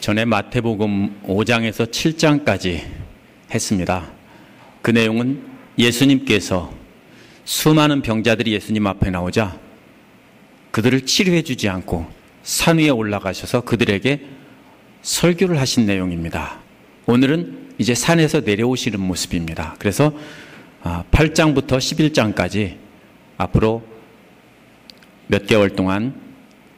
전에 마태복음 5장에서 7장까지 했습니다. 그 내용은 예수님께서 수많은 병자들이 예수님 앞에 나오자 그들을 치료해 주지 않고 산 위에 올라가셔서 그들에게 설교를 하신 내용입니다. 오늘은 이제 산에서 내려오시는 모습입니다. 그래서 8장부터 11장까지 앞으로 몇 개월 동안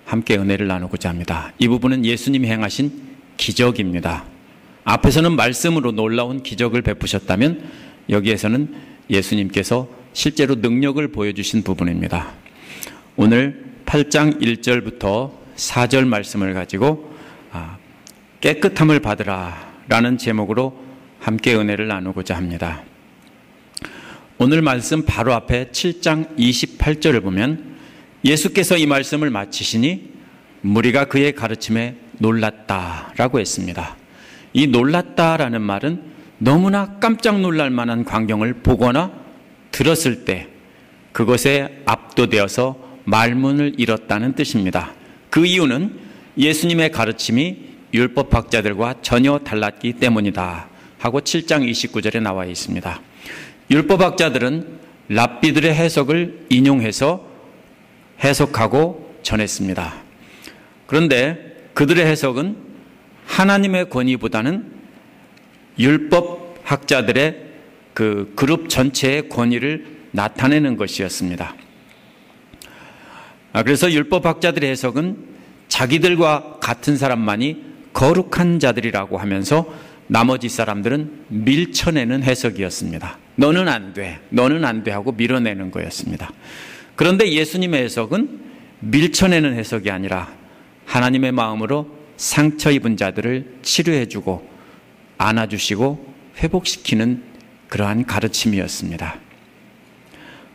함께 은혜를 나누고자 합니다. 이 부분은 예수님이 행하신 기적입니다. 앞에서는 말씀으로 놀라운 기적을 베푸셨다면 여기에서는 예수님께서 실제로 능력을 보여주신 부분입니다. 오늘 8장 1절부터 4절 말씀을 가지고 깨끗함을 받으라 라는 제목으로 함께 은혜를 나누고자 합니다. 오늘 말씀 바로 앞에 7장 28절을 보면 예수께서 이 말씀을 마치시니 무리가 그의 가르침에 놀랐다라고 했습니다. 이 놀랐다라는 말은 너무나 깜짝 놀랄 만한 광경을 보거나 들었을 때 그것에 압도되어서 말문을 잃었다는 뜻입니다. 그 이유는 예수님의 가르침이 율법학자들과 전혀 달랐기 때문이다 하고 7장 29절에 나와 있습니다. 율법학자들은 랍비들의 해석을 인용해서 해석하고 전했습니다. 그런데 그들의 해석은 하나님의 권위보다는 율법학자들의 그 그룹 전체의 권위를 나타내는 것이었습니다. 그래서 율법학자들의 해석은 자기들과 같은 사람만이 거룩한 자들이라고 하면서 나머지 사람들은 밀쳐내는 해석이었습니다. 너는 안 돼, 너는 안 돼 하고 밀어내는 거였습니다. 그런데 예수님의 해석은 밀쳐내는 해석이 아니라 하나님의 마음으로 상처 입은 자들을 치료해주고 안아주시고 회복시키는 그러한 가르침이었습니다.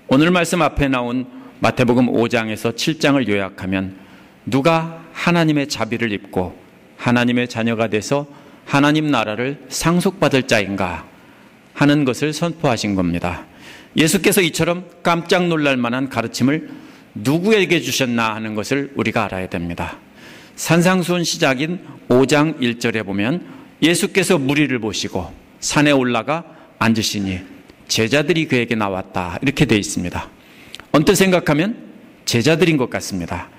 오늘 말씀 앞에 나온 마태복음 5장에서 7장을 요약하면 누가 하나님의 자비를 입고 하나님의 자녀가 돼서 하나님 나라를 상속받을 자인가 하는 것을 선포하신 겁니다. 예수께서 이처럼 깜짝 놀랄 만한 가르침을 누구에게 주셨나 하는 것을 우리가 알아야 됩니다. 산상수훈 시작인 5장 1절에 보면 예수께서 무리를 보시고 산에 올라가 앉으시니 제자들이 그에게 나왔다 이렇게 되어 있습니다. 언뜻 생각하면 제자들인 것 같습니다.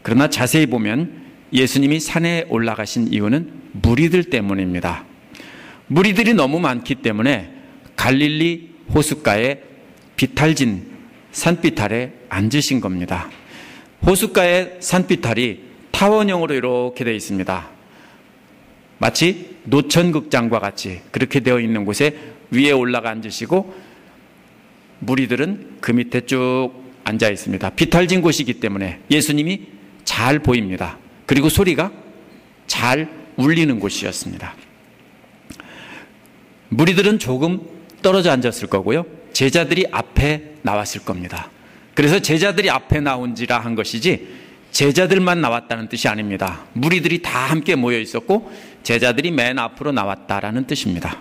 그러나 자세히 보면 예수님이 산에 올라가신 이유는 무리들 때문입니다. 무리들이 너무 많기 때문에 갈릴리 호숫가에 비탈진 산비탈에 앉으신 겁니다. 호숫가의 산비탈이 타원형으로 이렇게 되어 있습니다. 마치 노천극장과 같이 그렇게 되어 있는 곳에 위에 올라가 앉으시고 무리들은 그 밑에 쭉 앉아 있습니다. 비탈진 곳이기 때문에 예수님이 잘 보입니다. 그리고 소리가 잘 울리는 곳이었습니다. 무리들은 조금 떨어져 앉았을 거고요. 제자들이 앞에 나왔을 겁니다. 그래서 제자들이 앞에 나온지라 한 것이지 제자들만 나왔다는 뜻이 아닙니다. 무리들이 다 함께 모여 있었고 제자들이 맨 앞으로 나왔다라는 뜻입니다.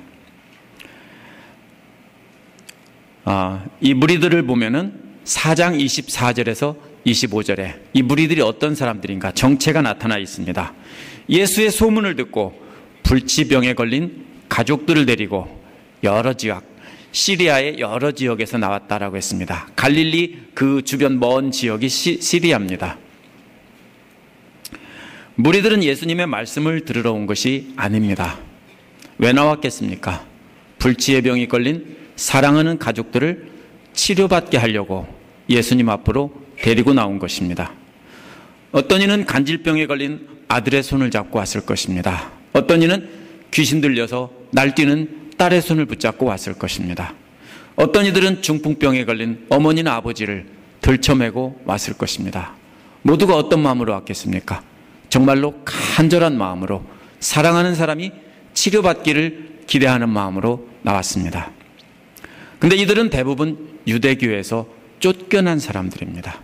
이 무리들을 보면은 4장 24절에서 25절에 이 무리들이 어떤 사람들인가 정체가 나타나 있습니다. 예수의 소문을 듣고 불치병에 걸린 가족들을 데리고 여러 지역, 시리아의 여러 지역에서 나왔다라고 했습니다. 갈릴리 그 주변 먼 지역이 시리아입니다. 무리들은 예수님의 말씀을 들으러 온 것이 아닙니다. 왜 나왔겠습니까? 불치의 병이 걸린 사랑하는 가족들을 치료받게 하려고 예수님 앞으로 데리고 나온 것입니다. 어떤 이는 간질병에 걸린 아들의 손을 잡고 왔을 것입니다. 어떤 이는 귀신 들려서 날뛰는 딸의 손을 붙잡고 왔을 것입니다. 어떤 이들은 중풍병에 걸린 어머니나 아버지를 들쳐매고 왔을 것입니다. 모두가 어떤 마음으로 왔겠습니까? 정말로 간절한 마음으로 사랑하는 사람이 치료받기를 기대하는 마음으로 나왔습니다. 근데 이들은 대부분 유대교에서 쫓겨난 사람들입니다.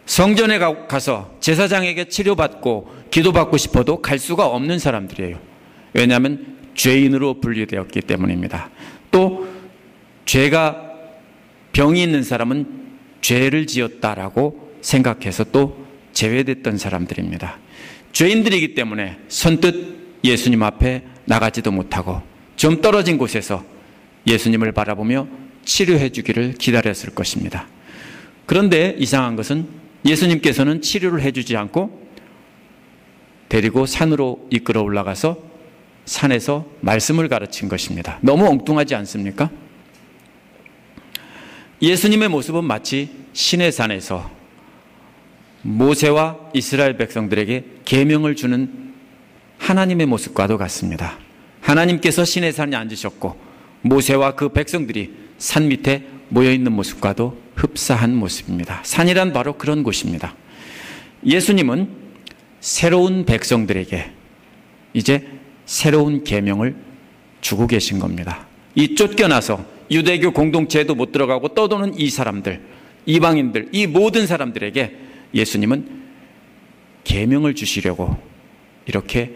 성전에 가서 제사장에게 치료받고 기도받고 싶어도 갈 수가 없는 사람들이에요. 왜냐하면 죄인으로 분류되었기 때문입니다. 또 죄가 병이 있는 사람은 죄를 지었다라고 생각해서 또 제외됐던 사람들입니다. 죄인들이기 때문에 선뜻 예수님 앞에 나가지도 못하고 좀 떨어진 곳에서 예수님을 바라보며 치료해 주기를 기다렸을 것입니다. 그런데 이상한 것은 예수님께서는 치료를 해주지 않고 데리고 산으로 이끌어 올라가서 산에서 말씀을 가르친 것입니다. 너무 엉뚱하지 않습니까? 예수님의 모습은 마치 시내산에서 모세와 이스라엘 백성들에게 계명을 주는 하나님의 모습과도 같습니다. 하나님께서 시내산에 앉으셨고 모세와 그 백성들이 산 밑에 모여있는 모습과도 흡사한 모습입니다. 산이란 바로 그런 곳입니다. 예수님은 새로운 백성들에게 이제 새로운 계명을 주고 계신 겁니다. 이 쫓겨나서 유대교 공동체에도 못 들어가고 떠도는 이 사람들, 이방인들, 이 모든 사람들에게 예수님은 계명을 주시려고 이렇게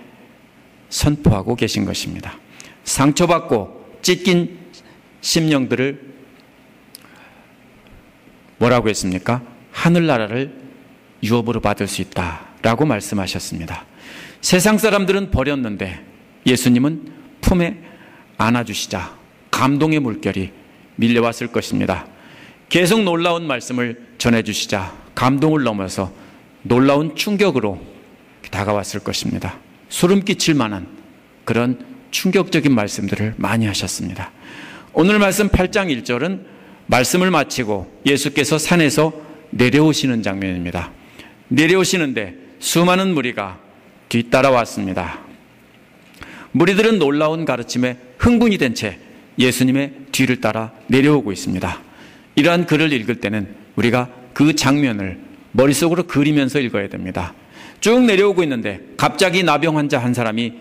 선포하고 계신 것입니다. 상처받고 찢긴 심령들을 뭐라고 했습니까? 하늘나라를 유업으로 받을 수 있다라고 말씀하셨습니다. 세상 사람들은 버렸는데 예수님은 품에 안아주시자 감동의 물결이 밀려왔을 것입니다. 계속 놀라운 말씀을 전해주시자 감동을 넘어서 놀라운 충격으로 다가왔을 것입니다. 소름 끼칠 만한 그런 충격적인 말씀들을 많이 하셨습니다. 오늘 말씀 8장 1절은 말씀을 마치고 예수께서 산에서 내려오시는 장면입니다. 내려오시는데 수많은 무리가 뒤따라왔습니다. 무리들은 놀라운 가르침에 흥분이 된 채 예수님의 뒤를 따라 내려오고 있습니다. 이러한 글을 읽을 때는 우리가 그 장면을 머릿속으로 그리면서 읽어야 됩니다. 쭉 내려오고 있는데 갑자기 나병 환자 한 사람이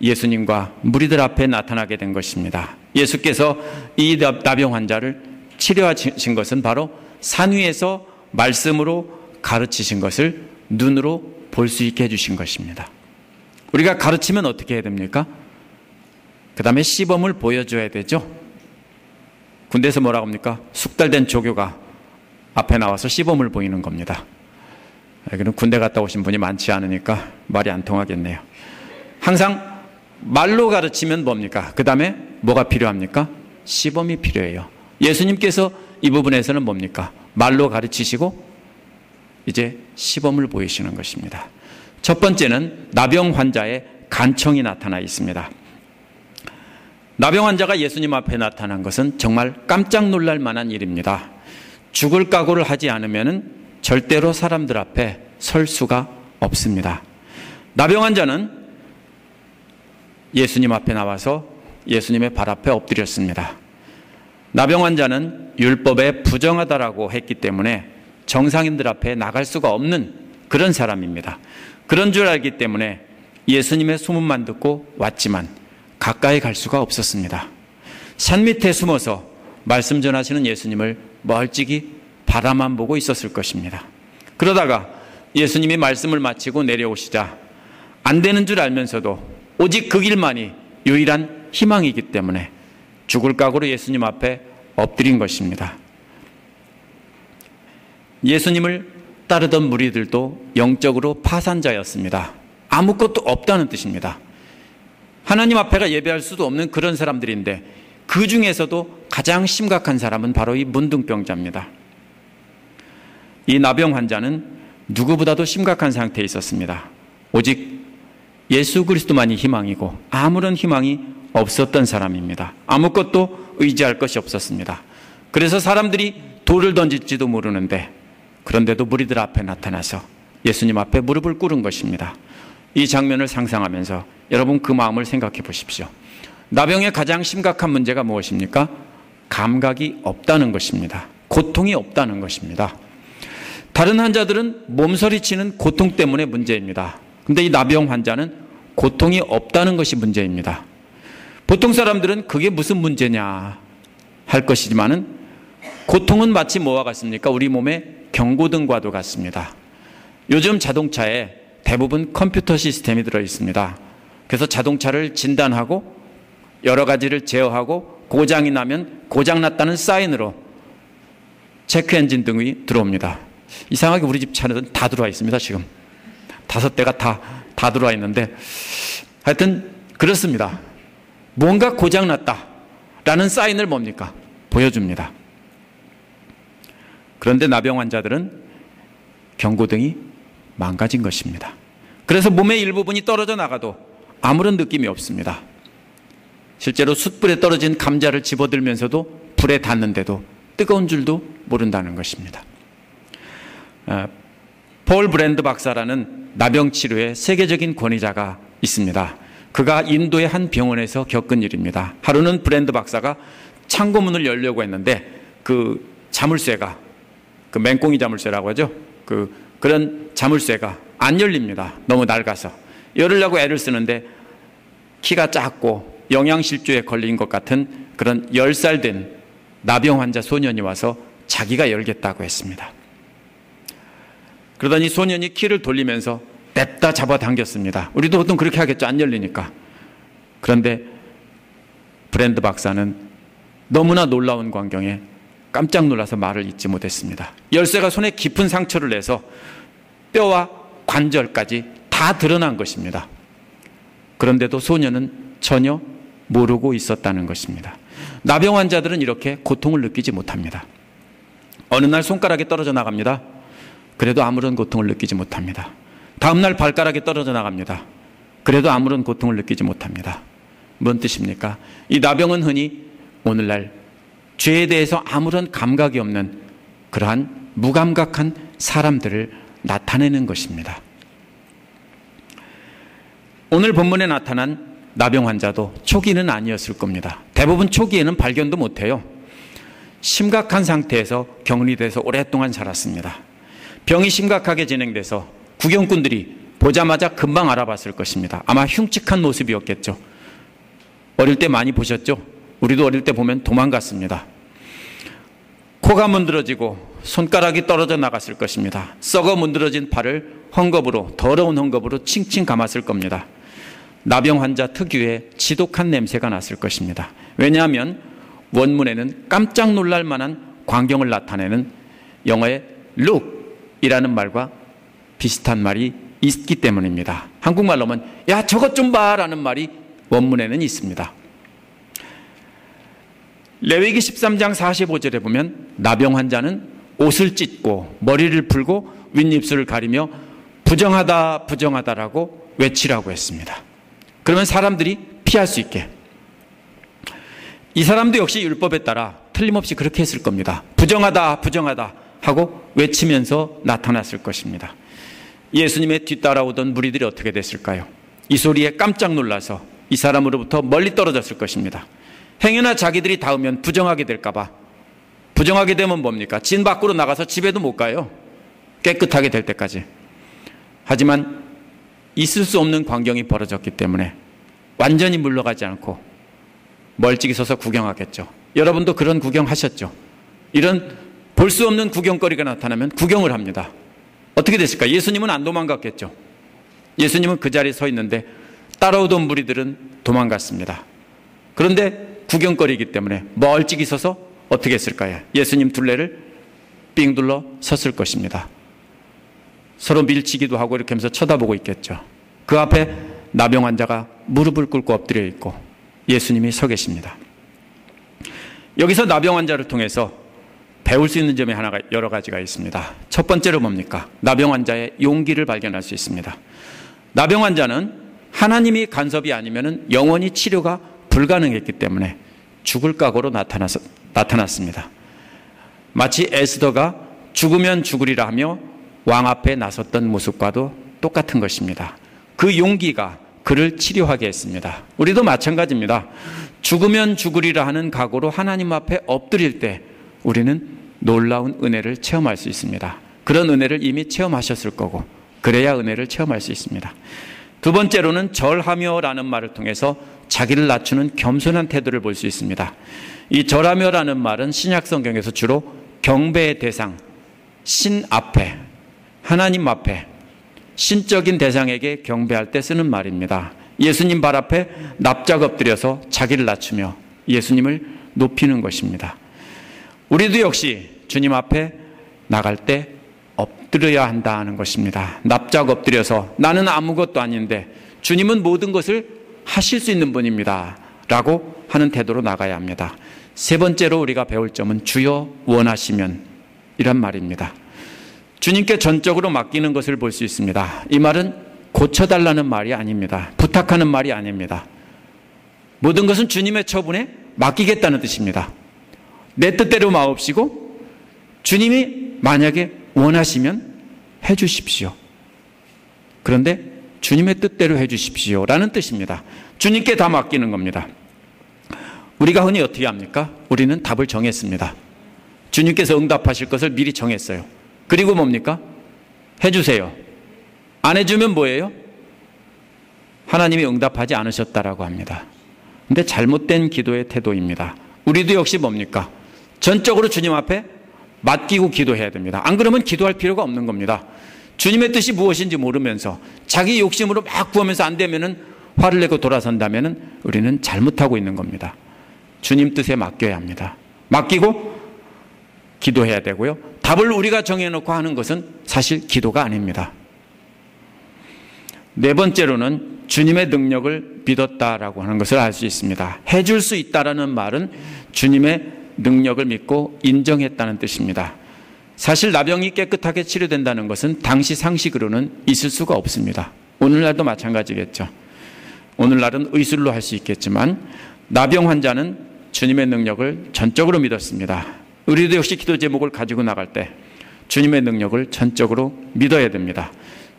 예수님과 무리들 앞에 나타나게 된 것입니다. 예수께서 이 나병 환자를 치료하신 것은 바로 산 위에서 말씀으로 가르치신 것을 눈으로 볼 수 있게 해주신 것입니다. 우리가 가르치면 어떻게 해야 됩니까? 그 다음에 시범을 보여줘야 되죠. 군대에서 뭐라고 합니까? 숙달된 조교가 앞에 나와서 시범을 보이는 겁니다. 여기는 군대 갔다 오신 분이 많지 않으니까 말이 안 통하겠네요. 항상 말로 가르치면 뭡니까? 그 다음에 뭐가 필요합니까? 시범이 필요해요. 예수님께서 이 부분에서는 뭡니까? 말로 가르치시고 이제 시범을 보이시는 것입니다. 첫 번째는 나병 환자의 간청이 나타나 있습니다. 나병 환자가 예수님 앞에 나타난 것은 정말 깜짝 놀랄 만한 일입니다. 죽을 각오를 하지 않으면 절대로 사람들 앞에 설 수가 없습니다. 나병 환자는 예수님 앞에 나와서 예수님의 발 앞에 엎드렸습니다. 나병 환자는 율법에 부정하다라고 했기 때문에 정상인들 앞에 나갈 수가 없는 그런 사람입니다. 그런 줄 알기 때문에 예수님의 소문만 듣고 왔지만 가까이 갈 수가 없었습니다. 산 밑에 숨어서 말씀 전하시는 예수님을 멀찍이 바라만 보고 있었을 것입니다. 그러다가 예수님이 말씀을 마치고 내려오시자 안 되는 줄 알면서도 오직 그 길만이 유일한 희망이기 때문에 죽을 각오로 예수님 앞에 엎드린 것입니다. 예수님을 따르던 무리들도 영적으로 파산자였습니다. 아무것도 없다는 뜻입니다. 하나님 앞에가 예배할 수도 없는 그런 사람들인데 그 중에서도 가장 심각한 사람은 바로 이 문둥병자입니다. 이 나병 환자는 누구보다도 심각한 상태에 있었습니다. 오직 예수 그리스도만이 희망이고 아무런 희망이 없었던 사람입니다. 아무것도 의지할 것이 없었습니다. 그래서 사람들이 돌을 던질지도 모르는데 그런데도 무리들 앞에 나타나서 예수님 앞에 무릎을 꿇은 것입니다. 이 장면을 상상하면서 여러분 그 마음을 생각해 보십시오. 나병의 가장 심각한 문제가 무엇입니까? 감각이 없다는 것입니다. 고통이 없다는 것입니다. 다른 환자들은 몸서리치는 고통 때문에 문제입니다. 근데 이 나병 환자는 고통이 없다는 것이 문제입니다. 보통 사람들은 그게 무슨 문제냐 할 것이지만은 고통은 마치 뭐와 같습니까? 우리 몸의 경고등과도 같습니다. 요즘 자동차에 대부분 컴퓨터 시스템이 들어 있습니다. 그래서 자동차를 진단하고 여러 가지를 제어하고 고장이 나면 고장났다는 사인으로 체크 엔진 등이 들어옵니다. 이상하게 우리 집 차는 다 들어와 있습니다. 지금 5대가 다 들어와 있는데 하여튼 그렇습니다. 뭔가 고장났다라는 사인을 뭡니까? 보여줍니다. 그런데 나병 환자들은 경고등이 망가진 것입니다. 그래서 몸의 일부분이 떨어져 나가도 아무런 느낌이 없습니다. 실제로 숯불에 떨어진 감자를 집어들면서도 불에 닿는데도 뜨거운 줄도 모른다는 것입니다. 폴 브랜드 박사라는 나병 치료의 세계적인 권위자가 있습니다. 그가 인도의 한 병원에서 겪은 일입니다. 하루는 브랜드 박사가 창고문을 열려고 했는데 그 자물쇠가, 그 맹꽁이 자물쇠라고 하죠. 그런 자물쇠가 안 열립니다. 너무 낡아서. 열으려고 애를 쓰는데 키가 작고 영양실조에 걸린 것 같은 그런 10살 된 나병 환자 소년이 와서 자기가 열겠다고 했습니다. 그러더니 소년이 키를 돌리면서 냅다 잡아당겼습니다. 우리도 보통 그렇게 하겠죠. 안 열리니까. 그런데 브랜드 박사는 너무나 놀라운 광경에 깜짝 놀라서 말을 잇지 못했습니다. 열쇠가 손에 깊은 상처를 내서 뼈와 관절까지 다 드러난 것입니다. 그런데도 소년은 전혀 모르고 있었다는 것입니다. 나병 환자들은 이렇게 고통을 느끼지 못합니다. 어느 날 손가락이 떨어져 나갑니다. 그래도 아무런 고통을 느끼지 못합니다. 다음 날 발가락이 떨어져 나갑니다. 그래도 아무런 고통을 느끼지 못합니다. 뭔 뜻입니까? 이 나병은 흔히 오늘날 죄에 대해서 아무런 감각이 없는 그러한 무감각한 사람들을 나타내는 것입니다. 오늘 본문에 나타난 나병 환자도 초기는 아니었을 겁니다. 대부분 초기에는 발견도 못해요. 심각한 상태에서 격리돼서 오랫동안 살았습니다. 병이 심각하게 진행돼서 구경꾼들이 보자마자 금방 알아봤을 것입니다. 아마 흉측한 모습이었겠죠. 어릴 때 많이 보셨죠? 우리도 어릴 때 보면 도망갔습니다. 코가 문드러지고 손가락이 떨어져 나갔을 것입니다. 썩어 문드러진 팔을 헝겊으로, 더러운 헝겊으로 칭칭 감았을 겁니다. 나병 환자 특유의 지독한 냄새가 났을 것입니다. 왜냐하면 원문에는 깜짝 놀랄 만한 광경을 나타내는 영어의 look이라는 말과 비슷한 말이 있기 때문입니다. 한국말로 하면 야 저것 좀 봐 라는 말이 원문에는 있습니다. 레위기 13장 45절에 보면 나병 환자는 옷을 찢고 머리를 풀고 윗입술을 가리며 부정하다 부정하다라고 외치라고 했습니다. 그러면 사람들이 피할 수 있게. 이 사람도 역시 율법에 따라 틀림없이 그렇게 했을 겁니다. 부정하다 부정하다 하고 외치면서 나타났을 것입니다. 예수님의 뒤따라오던 무리들이 어떻게 됐을까요? 이 소리에 깜짝 놀라서 이 사람으로부터 멀리 떨어졌을 것입니다. 행여나 자기들이 닿으면 부정하게 될까 봐. 부정하게 되면 뭡니까? 진 밖으로 나가서 집에도 못 가요. 깨끗하게 될 때까지. 하지만 있을 수 없는 광경이 벌어졌기 때문에 완전히 물러가지 않고 멀찍이 서서 구경하겠죠. 여러분도 그런 구경 하셨죠? 이런 볼 수 없는 구경거리가 나타나면 구경을 합니다. 어떻게 됐을까? 예수님은 안 도망갔겠죠. 예수님은 그 자리에 서 있는데 따라오던 무리들은 도망갔습니다. 그런데 구경거리이기 때문에 멀찍이 서서 어떻게 했을까요? 예수님 둘레를 삥 둘러 섰을 것입니다. 서로 밀치기도 하고 이렇게 하면서 쳐다보고 있겠죠. 그 앞에 나병 환자가 무릎을 꿇고 엎드려 있고 예수님이 서 계십니다. 여기서 나병 환자를 통해서 배울 수 있는 점이 여러 가지가 있습니다. 첫 번째로 뭡니까? 나병 환자의 용기를 발견할 수 있습니다. 나병 환자는 하나님이 간섭이 아니면 영원히 치료가 불가능했기 때문에 죽을 각오로 나타났습니다. 마치 에스더가 죽으면 죽으리라 하며 왕 앞에 나섰던 모습과도 똑같은 것입니다. 그 용기가 그를 치료하게 했습니다. 우리도 마찬가지입니다. 죽으면 죽으리라 하는 각오로 하나님 앞에 엎드릴 때 우리는 놀라운 은혜를 체험할 수 있습니다. 그런 은혜를 이미 체험하셨을 거고 그래야 은혜를 체험할 수 있습니다. 두 번째로는 절하며라는 말을 통해서 자기를 낮추는 겸손한 태도를 볼 수 있습니다. 이 절하며라는 말은 신약 성경에서 주로 경배의 대상, 신 앞에, 하나님 앞에, 신적인 대상에게 경배할 때 쓰는 말입니다. 예수님 발 앞에 납작 엎드려서 자기를 낮추며 예수님을 높이는 것입니다. 우리도 역시 주님 앞에 나갈 때 엎드려야 한다는 것입니다. 납작 엎드려서 나는 아무것도 아닌데 주님은 모든 것을 하실 수 있는 분입니다 라고 하는 태도로 나가야 합니다. 세 번째로 우리가 배울 점은 주여 원하시면 이란 말입니다. 주님께 전적으로 맡기는 것을 볼 수 있습니다. 이 말은 고쳐달라는 말이 아닙니다. 부탁하는 말이 아닙니다. 모든 것은 주님의 처분에 맡기겠다는 뜻입니다. 내 뜻대로 마옵시고 주님이 만약에 원하시면 해 주십시오. 그런데 주님의 뜻대로 해 주십시오 라는 뜻입니다. 주님께 다 맡기는 겁니다. 우리가 흔히 어떻게 합니까? 우리는 답을 정했습니다. 주님께서 응답하실 것을 미리 정했어요. 그리고 뭡니까? 해주세요. 안 해주면 뭐예요? 하나님이 응답하지 않으셨다라고 합니다. 근데 잘못된 기도의 태도입니다. 우리도 역시 뭡니까? 전적으로 주님 앞에 맡기고 기도해야 됩니다. 안 그러면 기도할 필요가 없는 겁니다. 주님의 뜻이 무엇인지 모르면서 자기 욕심으로 막 구하면서 안 되면은 화를 내고 돌아선다면은 우리는 잘못하고 있는 겁니다. 주님 뜻에 맡겨야 합니다. 맡기고 기도해야 되고요. 답을 우리가 정해놓고 하는 것은 사실 기도가 아닙니다. 네 번째로는 주님의 능력을 믿었다라고 하는 것을 알 수 있습니다. 해줄 수 있다라는 말은 주님의 능력을 믿고 인정했다는 뜻입니다. 사실 나병이 깨끗하게 치료된다는 것은 당시 상식으로는 있을 수가 없습니다. 오늘날도 마찬가지겠죠. 오늘날은 의술로 할 수 있겠지만 나병 환자는 주님의 능력을 전적으로 믿었습니다. 우리도 역시 기도 제목을 가지고 나갈 때 주님의 능력을 전적으로 믿어야 됩니다.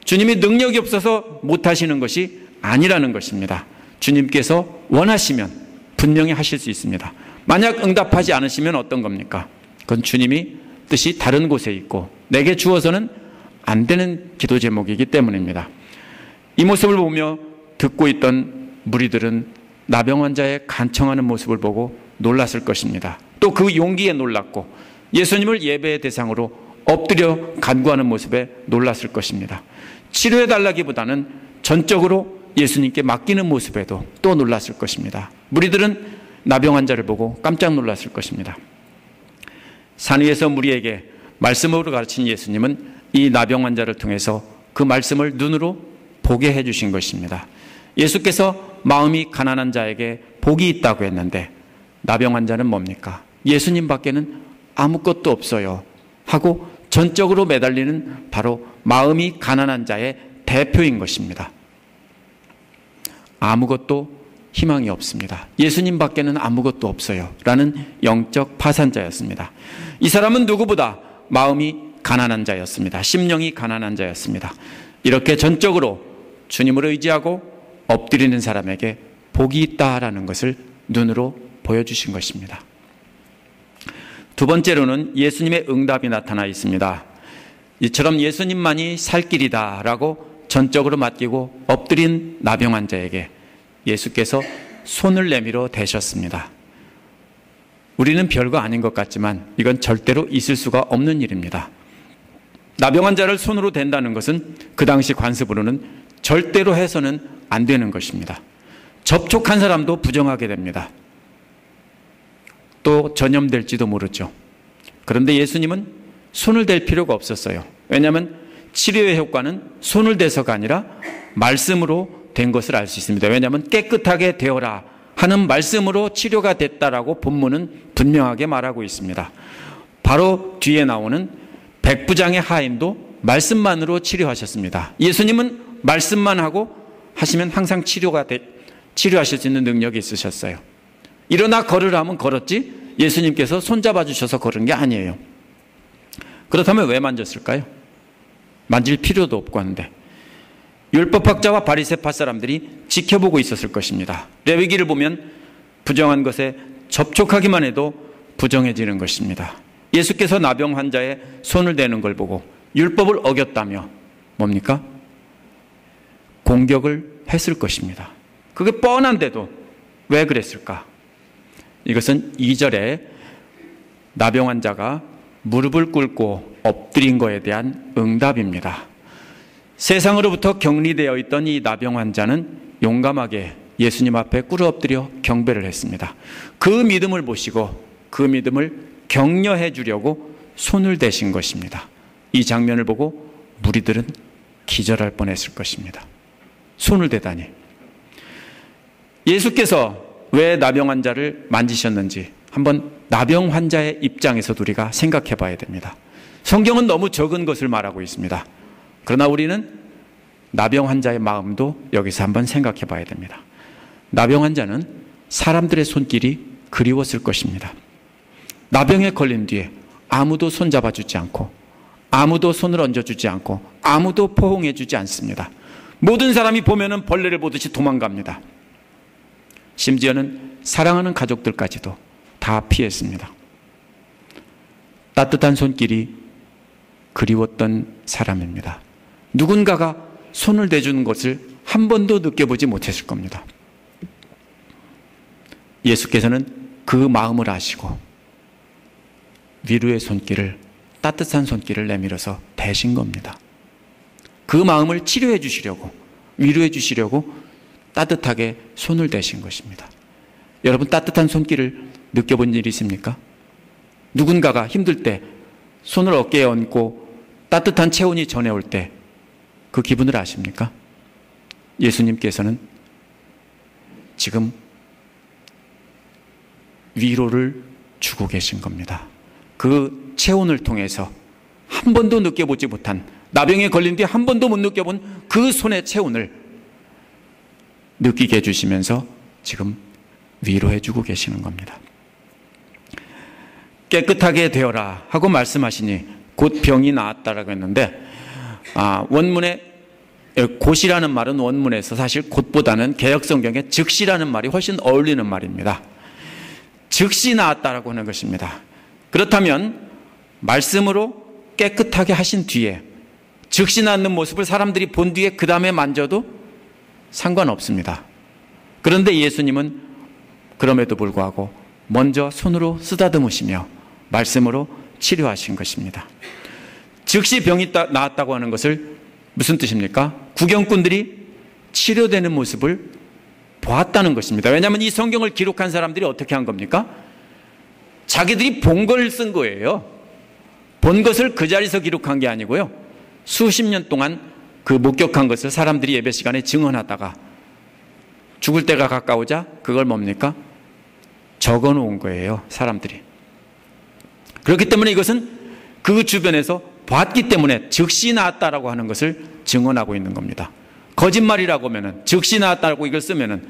주님이 능력이 없어서 못하시는 것이 아니라는 것입니다. 주님께서 원하시면 분명히 하실 수 있습니다. 만약 응답하지 않으시면 어떤 겁니까? 그건 주님이 뜻이 다른 곳에 있고 내게 주어서는 안 되는 기도 제목이기 때문입니다. 이 모습을 보며 듣고 있던 무리들은 나병 환자의 간청하는 모습을 보고 놀랐을 것입니다. 또 그 용기에 놀랐고 예수님을 예배의 대상으로 엎드려 간구하는 모습에 놀랐을 것입니다. 치료해달라기보다는 전적으로 예수님께 맡기는 모습에도 또 놀랐을 것입니다. 무리들은 나병 환자를 보고 깜짝 놀랐을 것입니다. 산 위에서 무리에게 말씀으로 가르친 예수님은 이 나병 환자를 통해서 그 말씀을 눈으로 보게 해주신 것입니다. 예수께서 마음이 가난한 자에게 복이 있다고 했는데 나병 환자는 뭡니까? 예수님 밖에는 아무것도 없어요 하고 전적으로 매달리는 바로 마음이 가난한 자의 대표인 것입니다. 아무것도 희망이 없습니다. 예수님 밖에는 아무것도 없어요 라는 영적 파산자였습니다. 이 사람은 누구보다 마음이 가난한 자였습니다. 심령이 가난한 자였습니다. 이렇게 전적으로 주님을 의지하고 엎드리는 사람에게 복이 있다라는 것을 눈으로 보여주신 것입니다. 두 번째로는 예수님의 응답이 나타나 있습니다. 이처럼 예수님만이 살 길이다 라고 전적으로 맡기고 엎드린 나병 환자에게 예수께서 손을 내밀어 대셨습니다. 우리는 별거 아닌 것 같지만 이건 절대로 있을 수가 없는 일입니다. 나병 환자를 손으로 댄다는 것은 그 당시 관습으로는 절대로 해서는 안 되는 것입니다. 접촉한 사람도 부정하게 됩니다. 또 전염될지도 모르죠. 그런데 예수님은 손을 댈 필요가 없었어요. 왜냐하면 치료의 효과는 손을 대서가 아니라 말씀으로 된 것을 알 수 있습니다. 왜냐하면 깨끗하게 되어라 하는 말씀으로 치료가 됐다라고 본문은 분명하게 말하고 있습니다. 바로 뒤에 나오는 백부장의 하인도 말씀만으로 치료하셨습니다. 예수님은 말씀만 하고 하시면 항상 치료하실 수 있는 능력이 있으셨어요. 일어나 걸으라 하면 걸었지 예수님께서 손잡아 주셔서 걸은 게 아니에요. 그렇다면 왜 만졌을까요? 만질 필요도 없고 하는데 율법학자와 바리새파 사람들이 지켜보고 있었을 것입니다. 레위기를 보면 부정한 것에 접촉하기만 해도 부정해지는 것입니다. 예수께서 나병 환자의 손을 대는 걸 보고 율법을 어겼다며 뭡니까? 공격을 했을 것입니다. 그게 뻔한데도 왜 그랬을까? 이것은 2절에 나병 환자가 무릎을 꿇고 엎드린 것에 대한 응답입니다. 세상으로부터 격리되어 있던 이 나병 환자는 용감하게 예수님 앞에 꿇어 엎드려 경배를 했습니다. 그 믿음을 보시고 그 믿음을 격려해 주려고 손을 대신 것입니다. 이 장면을 보고 무리들은 기절할 뻔했을 것입니다. 손을 대다니. 예수께서 왜 나병 환자를 만지셨는지 한번 나병 환자의 입장에서도 우리가 생각해 봐야 됩니다. 성경은 너무 적은 것을 말하고 있습니다. 그러나 우리는 나병 환자의 마음도 여기서 한번 생각해 봐야 됩니다. 나병 환자는 사람들의 손길이 그리웠을 것입니다. 나병에 걸린 뒤에 아무도 손잡아 주지 않고, 아무도 손을 얹어주지 않고, 아무도 포옹해 주지 않습니다. 모든 사람이 보면은 벌레를 보듯이 도망갑니다. 심지어는 사랑하는 가족들까지도 다 피했습니다. 따뜻한 손길이 그리웠던 사람입니다. 누군가가 손을 대주는 것을 한 번도 느껴보지 못했을 겁니다. 예수께서는 그 마음을 아시고 위로의 손길을, 따뜻한 손길을 내밀어서 대신 겁니다. 그 마음을 치료해 주시려고, 위로해 주시려고 따뜻하게 손을 대신 것입니다. 여러분, 따뜻한 손길을 느껴본 일이 있습니까? 누군가가 힘들 때 손을 어깨에 얹고 따뜻한 체온이 전해올 때 그 기분을 아십니까? 예수님께서는 지금 위로를 주고 계신 겁니다. 그 체온을 통해서 한 번도 느껴보지 못한, 나병에 걸린 뒤에 한 번도 못 느껴본 그 손의 체온을 느끼게 해주시면서 지금 위로해주고 계시는 겁니다. 깨끗하게 되어라 하고 말씀하시니 곧 병이 나았다라고 했는데, 원문에 곧이라는 말은 원문에서 사실 곧보다는 개역성경에 즉시라는 말이 훨씬 어울리는 말입니다. 즉시 나았다라고 하는 것입니다. 그렇다면 말씀으로 깨끗하게 하신 뒤에 즉시 낫는 모습을 사람들이 본 뒤에 그 다음에 만져도 상관없습니다. 그런데 예수님은 그럼에도 불구하고 먼저 손으로 쓰다듬으시며 말씀으로 치료하신 것입니다. 즉시 병이 나았다고 하는 것을 무슨 뜻입니까? 구경꾼들이 치료되는 모습을 보았다는 것입니다. 왜냐하면 이 성경을 기록한 사람들이 어떻게 한 겁니까? 자기들이 본 걸 쓴 거예요. 본 것을 그 자리에서 기록한 게 아니고요, 수십 년 동안 그 목격한 것을 사람들이 예배 시간에 증언하다가 죽을 때가 가까우자 그걸 뭡니까? 적어 놓은 거예요, 사람들이. 그렇기 때문에 이것은 그 주변에서 봤기 때문에 즉시 나았다라고 하는 것을 증언하고 있는 겁니다. 거짓말이라고 하면은, 즉시 나았다고 이걸 쓰면은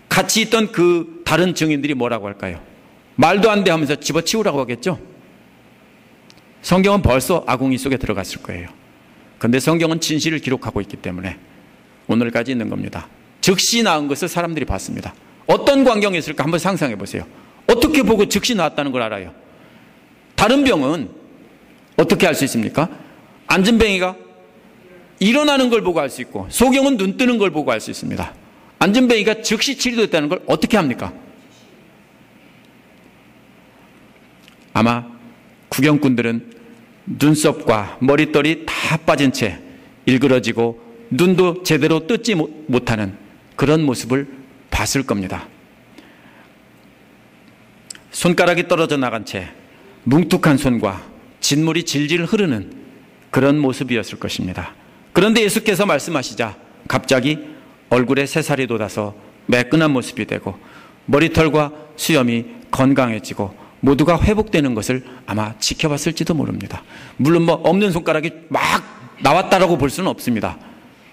같이 있던 그 다른 증인들이 뭐라고 할까요? 말도 안 돼 하면서 집어치우라고 하겠죠? 성경은 벌써 아궁이 속에 들어갔을 거예요. 그런데 성경은 진실을 기록하고 있기 때문에 오늘까지 있는 겁니다. 즉시 나은 것을 사람들이 봤습니다. 어떤 광경이 있을까 한번 상상해 보세요. 어떻게 보고 즉시 나았다는 걸 알아요? 다른 병은 어떻게 알 수 있습니까? 안진뱅이가 일어나는 걸 보고 알 수 있고, 소경은 눈 뜨는 걸 보고 알 수 있습니다. 안진뱅이가 즉시 치료됐다는 걸 어떻게 합니까? 아마 구경꾼들은 눈썹과 머리털이 다 빠진 채 일그러지고 눈도 제대로 뜯지 못하는 그런 모습을 봤을 겁니다. 손가락이 떨어져 나간 채 뭉툭한 손과 진물이 질질 흐르는 그런 모습이었을 것입니다. 그런데 예수께서 말씀하시자 갑자기 얼굴에 새살이 돋아서 매끈한 모습이 되고 머리털과 수염이 건강해지고 모두가 회복되는 것을 아마 지켜봤을지도 모릅니다. 물론 뭐 없는 손가락이 막 나왔다라고 볼 수는 없습니다.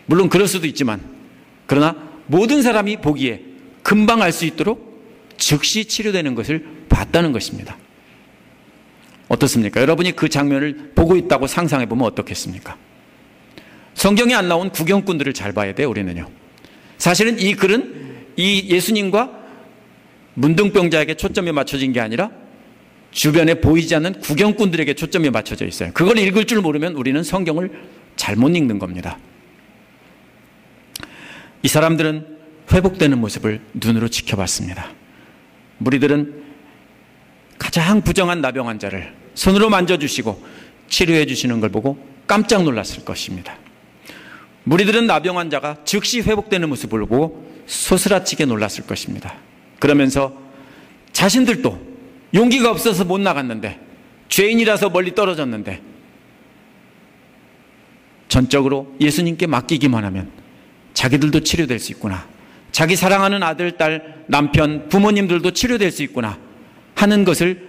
물론 그럴 수도 있지만, 그러나 모든 사람이 보기에 금방 알 수 있도록 즉시 치료되는 것을 봤다는 것입니다. 어떻습니까? 여러분이 그 장면을 보고 있다고 상상해 보면 어떻겠습니까? 성경에 안 나온 구경꾼들을 잘 봐야 돼요, 우리는요. 사실은 이 글은 이 예수님과 문둥병자에게 초점이 맞춰진 게 아니라 주변에 보이지 않는 구경꾼들에게 초점이 맞춰져 있어요. 그걸 읽을 줄 모르면 우리는 성경을 잘못 읽는 겁니다. 이 사람들은 회복되는 모습을 눈으로 지켜봤습니다. 무리들은 가장 부정한 나병 환자를 손으로 만져주시고 치료해 주시는 걸 보고 깜짝 놀랐을 것입니다. 무리들은 나병 환자가 즉시 회복되는 모습을 보고 소스라치게 놀랐을 것입니다. 그러면서 자신들도 용기가 없어서 못 나갔는데, 죄인이라서 멀리 떨어졌는데 전적으로 예수님께 맡기기만 하면 자기들도 치료될 수 있구나. 자기 사랑하는 아들, 딸, 남편, 부모님들도 치료될 수 있구나 하는 것을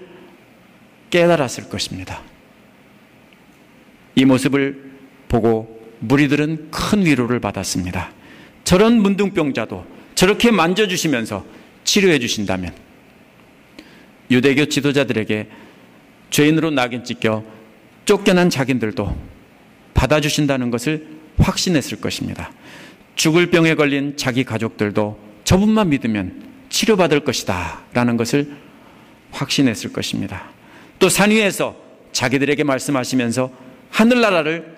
깨달았을 것입니다. 이 모습을 보고 무리들은 큰 위로를 받았습니다. 저런 문둥병자도 저렇게 만져주시면서 치료해 주신다면 유대교 지도자들에게 죄인으로 낙인 찍혀 쫓겨난 자기들도 받아주신다는 것을 확신했을 것입니다. 죽을 병에 걸린 자기 가족들도 저분만 믿으면 치료받을 것이다 라는 것을 확신했을 것입니다. 또 산 위에서 자기들에게 말씀하시면서 하늘나라를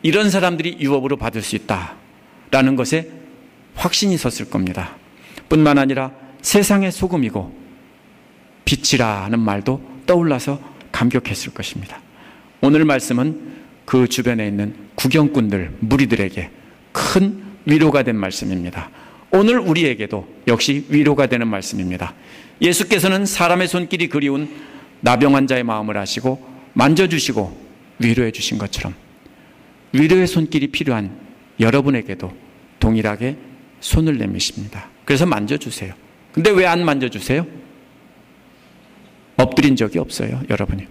이런 사람들이 유업으로 받을 수 있다라는 것에 확신이 섰을 겁니다. 뿐만 아니라 세상의 소금이고 빛이라는 말도 떠올라서 감격했을 것입니다. 오늘 말씀은 그 주변에 있는 구경꾼들, 무리들에게 큰 위로가 된 말씀입니다. 오늘 우리에게도 역시 위로가 되는 말씀입니다. 예수께서는 사람의 손길이 그리운 나병 환자의 마음을 아시고 만져주시고 위로해 주신 것처럼 위로의 손길이 필요한 여러분에게도 동일하게 손을 내미십니다. 그래서 만져주세요. 근데 왜 안 만져주세요? 엎드린 적이 없어요, 여러분이.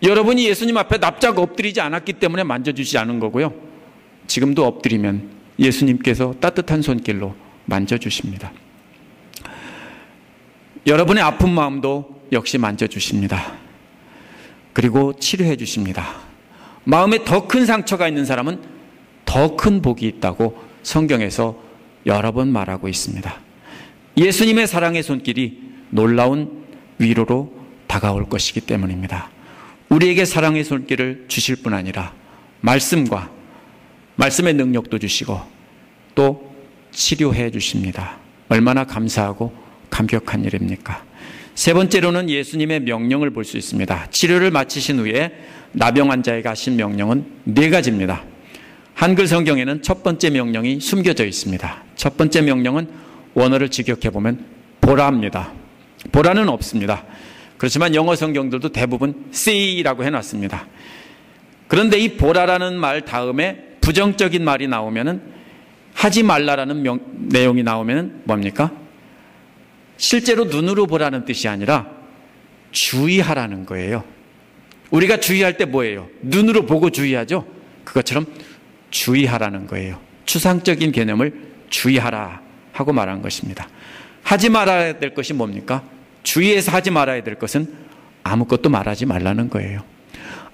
여러분이 예수님 앞에 납작 엎드리지 않았기 때문에 만져주지 않은 거고요. 지금도 엎드리면 예수님께서 따뜻한 손길로 만져주십니다. 여러분의 아픈 마음도 역시 만져주십니다. 그리고 치료해 주십니다. 마음에 더 큰 상처가 있는 사람은 더 큰 복이 있다고 성경에서 여러 번 말하고 있습니다. 예수님의 사랑의 손길이 놀라운 위로로 다가올 것이기 때문입니다. 우리에게 사랑의 손길을 주실 뿐 아니라 말씀과 말씀의 능력도 주시고 또 치료해 주십니다. 얼마나 감사하고 감격한 일입니까? 세 번째로는 예수님의 명령을 볼 수 있습니다. 치료를 마치신 후에 나병 환자에게 하신 명령은 4가지입니다. 한글 성경에는 첫 번째 명령이 숨겨져 있습니다. 첫 번째 명령은 원어를 직역해 보면 보라입니다. 보라는 없습니다. 그렇지만 영어 성경들도 대부분 see라고 해놨습니다. 그런데 이 보라라는 말 다음에 부정적인 말이 나오면은 하지 말라라는 내용이 나오면은 뭡니까? 실제로 눈으로 보라는 뜻이 아니라 주의하라는 거예요. 우리가 주의할 때 뭐예요? 눈으로 보고 주의하죠? 그것처럼 주의하라는 거예요. 추상적인 개념을 주의하라 하고 말한 것입니다. 하지 말아야 될 것이 뭡니까? 주의해서 하지 말아야 될 것은 아무것도 말하지 말라는 거예요.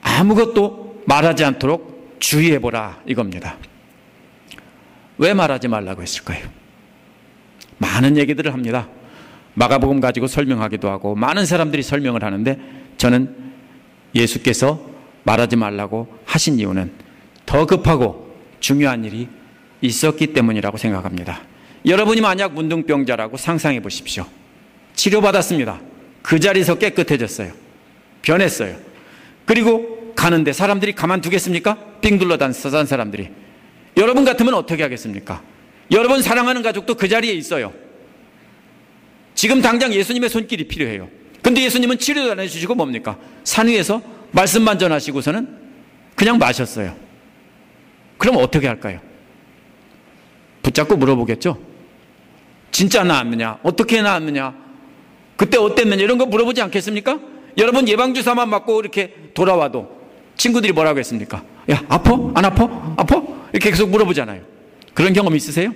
아무것도 말하지 않도록 주의해보라 이겁니다. 왜 말하지 말라고 했을까요? 많은 얘기들을 합니다. 마가복음 가지고 설명하기도 하고 많은 사람들이 설명을 하는데 저는 예수께서 말하지 말라고 하신 이유는 더 급하고 중요한 일이 있었기 때문이라고 생각합니다. 여러분이 만약 문둥병자라고 상상해 보십시오. 치료받았습니다. 그 자리에서 깨끗해졌어요. 변했어요. 그리고 가는데 사람들이 가만두겠습니까? 빙 둘러싼 사람들이. 여러분 같으면 어떻게 하겠습니까? 여러분 사랑하는 가족도 그 자리에 있어요. 지금 당장 예수님의 손길이 필요해요. 근데 예수님은 치료도 안 해주시고 뭡니까? 산 위에서 말씀만 전하시고서는 그냥 마셨어요. 그럼 어떻게 할까요? 붙잡고 물어보겠죠? 진짜 나았느냐? 어떻게 나았느냐? 그때 어땠느냐? 이런 거 물어보지 않겠습니까? 여러분 예방주사만 맞고 이렇게 돌아와도 친구들이 뭐라고 했습니까? 야, 아파? 안 아파? 아파? 이렇게 계속 물어보잖아요. 그런 경험 있으세요?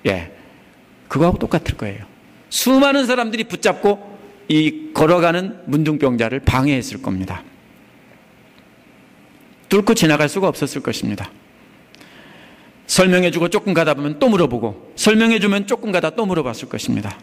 예, 그거하고 똑같을 거예요. 수많은 사람들이 붙잡고 이 걸어가는 문둥병자를 방해했을 겁니다. 뚫고 지나갈 수가 없었을 것입니다. 설명해주고 조금 가다 보면 또 물어보고 설명해주면 조금 가다 또 물어봤을 것입니다.